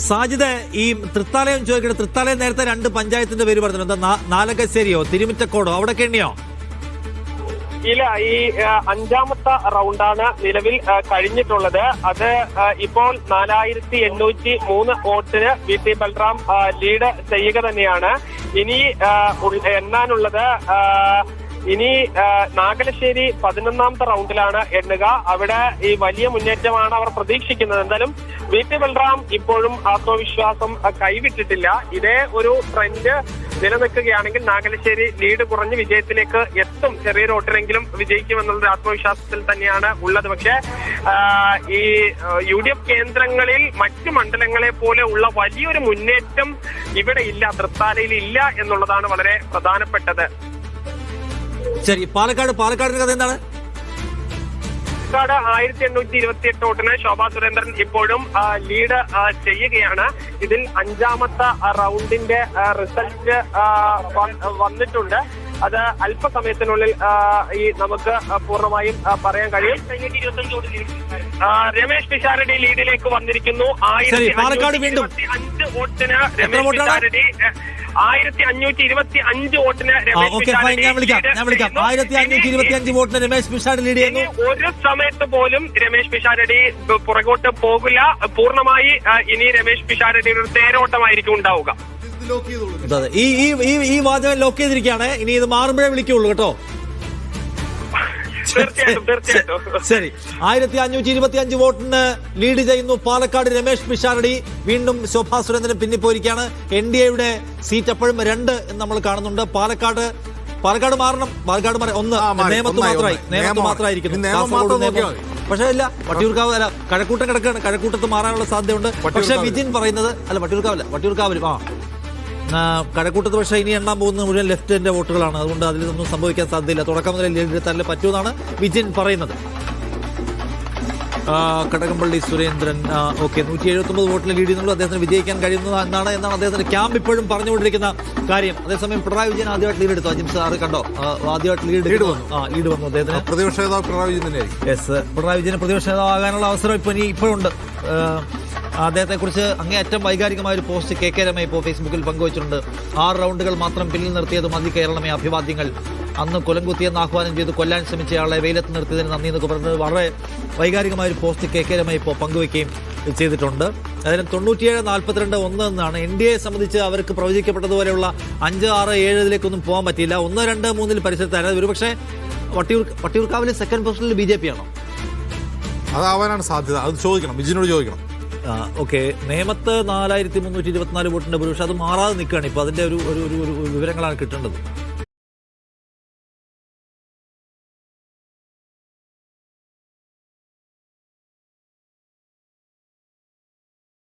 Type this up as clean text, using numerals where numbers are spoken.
സാജിദ്, ഈ തൃത്താലയം ചോദിക്കട്ടെ. തൃത്താലയം നേരത്തെ 2 പഞ്ചായത്തിന്റെ പേര് പറഞ്ഞു. എന്താ നാലകശ്ശേരിയോ തിരുമിറ്റക്കോടോ അവിടെ എണ്ണിയോ? ഇല്ല, ഈ 5ാമത്തെ റൗണ്ടാണ് നിലവിൽ കഴിഞ്ഞിട്ടുള്ളത്. അത് ഇപ്പോൾ 4803 വോട്ടിന് VT ബൽറാം ലീഡ് ചെയ്യുക തന്നെയാണ്. ഇനി എണ്ണാനുള്ളത് ഇനി നാഗലശ്ശേരി 11ാമത്തെ റൗണ്ടിലാണ് എണ്ണുക. അവിടെ ഈ വലിയ മുന്നേറ്റമാണ് അവർ പ്രതീക്ഷിക്കുന്നത്. എന്തായാലും VT ബൽറാം ഇപ്പോഴും ആത്മവിശ്വാസം കൈവിട്ടിട്ടില്ല. ഇതേ ഒരു ട്രെൻഡ് നിലനിൽക്കുകയാണെങ്കിൽ നാഗലശ്ശേരി ലീഡ് കുറഞ്ഞ് വിജയത്തിലേക്ക് എത്തും. ചെറിയൊരു വോട്ടിനെങ്കിലും വിജയിക്കുമെന്നുള്ള ആത്മവിശ്വാസത്തിൽ തന്നെയാണ് ഉള്ളത്. പക്ഷേ ഈ UDF കേന്ദ്രങ്ങളിൽ മറ്റു മണ്ഡലങ്ങളെ പോലെ ഉള്ള വലിയൊരു മുന്നേറ്റം ഇവിടെ ഇല്ല, തൃത്താലയിൽ ഇല്ല എന്നുള്ളതാണ് വളരെ പ്രധാനപ്പെട്ടത്. ശരി, പാലക്കാടിന്റെ കഥ എന്താണ്? പാലക്കാട് 1828 വോട്ടിന് ശോഭാ സുരേന്ദ്രൻ ഇപ്പോഴും ലീഡ് ചെയ്യുകയാണ്. ഇതിൽ 5ാമത്തെ റൗണ്ടിന്റെ റിസൾട്ട് വന്നിട്ടുണ്ട്. അത് അല്പസമയത്തിനുള്ളിൽ ഈ നമുക്ക് പൂർണ്ണമായും പറയാൻ കഴിയും. രമേശ് പിഷാരടി ലീഡിലേക്ക് വന്നിരിക്കുന്നു. 1525 വോട്ടിന് രമേശ് പിഷാരടി 1525 വോട്ടിന് രമേശ് പിഷാരടി ലീഡ് ചെയ്യുന്നു. ഒരു സമയത്ത് പോലും രമേശ് പിഷാരടി പുറകോട്ട് പോകില്ല. പൂർണ്ണമായി ഇനി രമേശ് പിഷാരടിയുടെ ഒരു തേരോട്ടമായിരിക്കും ഉണ്ടാവുക. ഈ വാചകം ലോക്ക് ചെയ്തിരിക്കുകയാണ്. ഇനി ഇത് മാറുമ്പോഴേ വിളിക്കുള്ളൂ കേട്ടോ. ശരി, 1525 വോട്ടിന് ലീഡ് ചെയ്യുന്നു പാലക്കാട് രമേശ് പിഷാരടി. വീണ്ടും ശോഭാ സുരേന്ദ്രൻ പിന്നിപ്പോയിരിക്കുകയാണ്. NDAയുടെ സീറ്റ് അപ്പോഴും 2 എന്ന് നമ്മൾ കാണുന്നുണ്ട്. പാലക്കാട് മാറണം. പാലക്കാട് 1 നേമത്ത് മാത്രമായിരിക്കുന്നു. പക്ഷേ ഇല്ല, വട്ടിയൂർക്കാവ് അല്ല, കഴക്കൂട്ടം കിടക്കുകയാണ്. കഴക്കൂട്ടത്ത് മാറാനുള്ള സാധ്യതയുണ്ട്. പക്ഷേ വിജിൻ പറയുന്നത് വട്ടിയൂർക്കാവിലും കഴക്കൂട്ടത്ത് പക്ഷേ ഇനി എണ്ണാൻ പോകുന്നത് മുഴുവൻ ലെഫ്റ്റിന്റെ വോട്ടുകളാണ്. അതുകൊണ്ട് അതിലൊന്നും സംഭവിക്കാൻ സാധ്യതയില്ല. തുടക്കം മുതൽ ലീഡ് തന്നെ പറ്റുമെന്നാണ് വിജിൻ പറയുന്നത്. കടകംപള്ളി സുരേന്ദ്രൻ 179 വോട്ടിൽ ലീഡ് ചെയ്യുന്നുള്ളൂ. അദ്ദേഹത്തിന് വിജയിക്കാൻ കഴിയുന്നത് എന്നാണ് അദ്ദേഹത്തിന്റെ ക്യാമ്പ് ഇപ്പോഴും പറഞ്ഞുകൊണ്ടിരിക്കുന്ന കാര്യം. അതേസമയം പിണറായി വിജയൻ ആദ്യമായിട്ട് ലീഡ് എടുത്തു. അജിം സാറ് കണ്ടോ, ആദ്യമായിട്ട് ലീഡ് വന്നു അദ്ദേഹത്തിന്. പ്രതിപക്ഷ നേതാവ് പിണറായി വിജയൻ തന്നെയായിരിക്കും. യെസ്, പിണറായി വിജയന് പ്രതിപക്ഷ നേതാവാകാനുള്ള അവസരം ഇപ്പോഴുണ്ട്. അദ്ദേഹത്തെക്കുറിച്ച് അങ്ങേയറ്റം വൈകാരികമായ ഒരു പോസ്റ്റ് KK രമ ഇപ്പോൾ ഫേസ്ബുക്കിൽ പങ്കുവച്ചിട്ടുണ്ട്. 6 റൗണ്ടുകൾ മാത്രം പിന്നിൽ നിർത്തിയത് മതി കേരളമേ, അഭിവാദ്യങ്ങൾ. അന്ന് കൊലംകുത്തിയെന്ന് ആഹ്വാനം ചെയ്ത് കൊല്ലാൻ ശ്രമിച്ചയാളെ വെയിലത്ത് നിർത്തിയതിന് നന്ദി എന്നൊക്കെ പറഞ്ഞത് വളരെ വൈകാരികമായ ഒരു പോസ്റ്റ് KK രമ ഇപ്പോൾ പങ്കുവയ്ക്കുകയും ചെയ്തിട്ടുണ്ട്. അതിന് 97-42-1 എന്നാണ്. NDA സംബന്ധിച്ച് അവർക്ക് പ്രവചിക്കപ്പെട്ടതുപോലെയുള്ള 5, 6, 7 പോകാൻ പറ്റിയില്ല. 1, 2, 3 പരിസരത്തായിരുന്നു. ഒരുപക്ഷെ വട്ടിയൂർക്കാവിലെ സെക്കൻഡ് പൊസിഷനിൽ BJP ആണോ? അതാവാനാണ് സാധ്യത. അത് ചോദിക്കണം, വിജിനോട് ചോദിക്കണം. നേമത്ത് 4324 വോട്ടിന്റെ ഭൂരിപക്ഷം അത് മാറാതെ നിൽക്കുകയാണ്. ഇപ്പൊ അതിന്റെ ഒരു വിവരങ്ങളാണ് കിട്ടേണ്ടത്.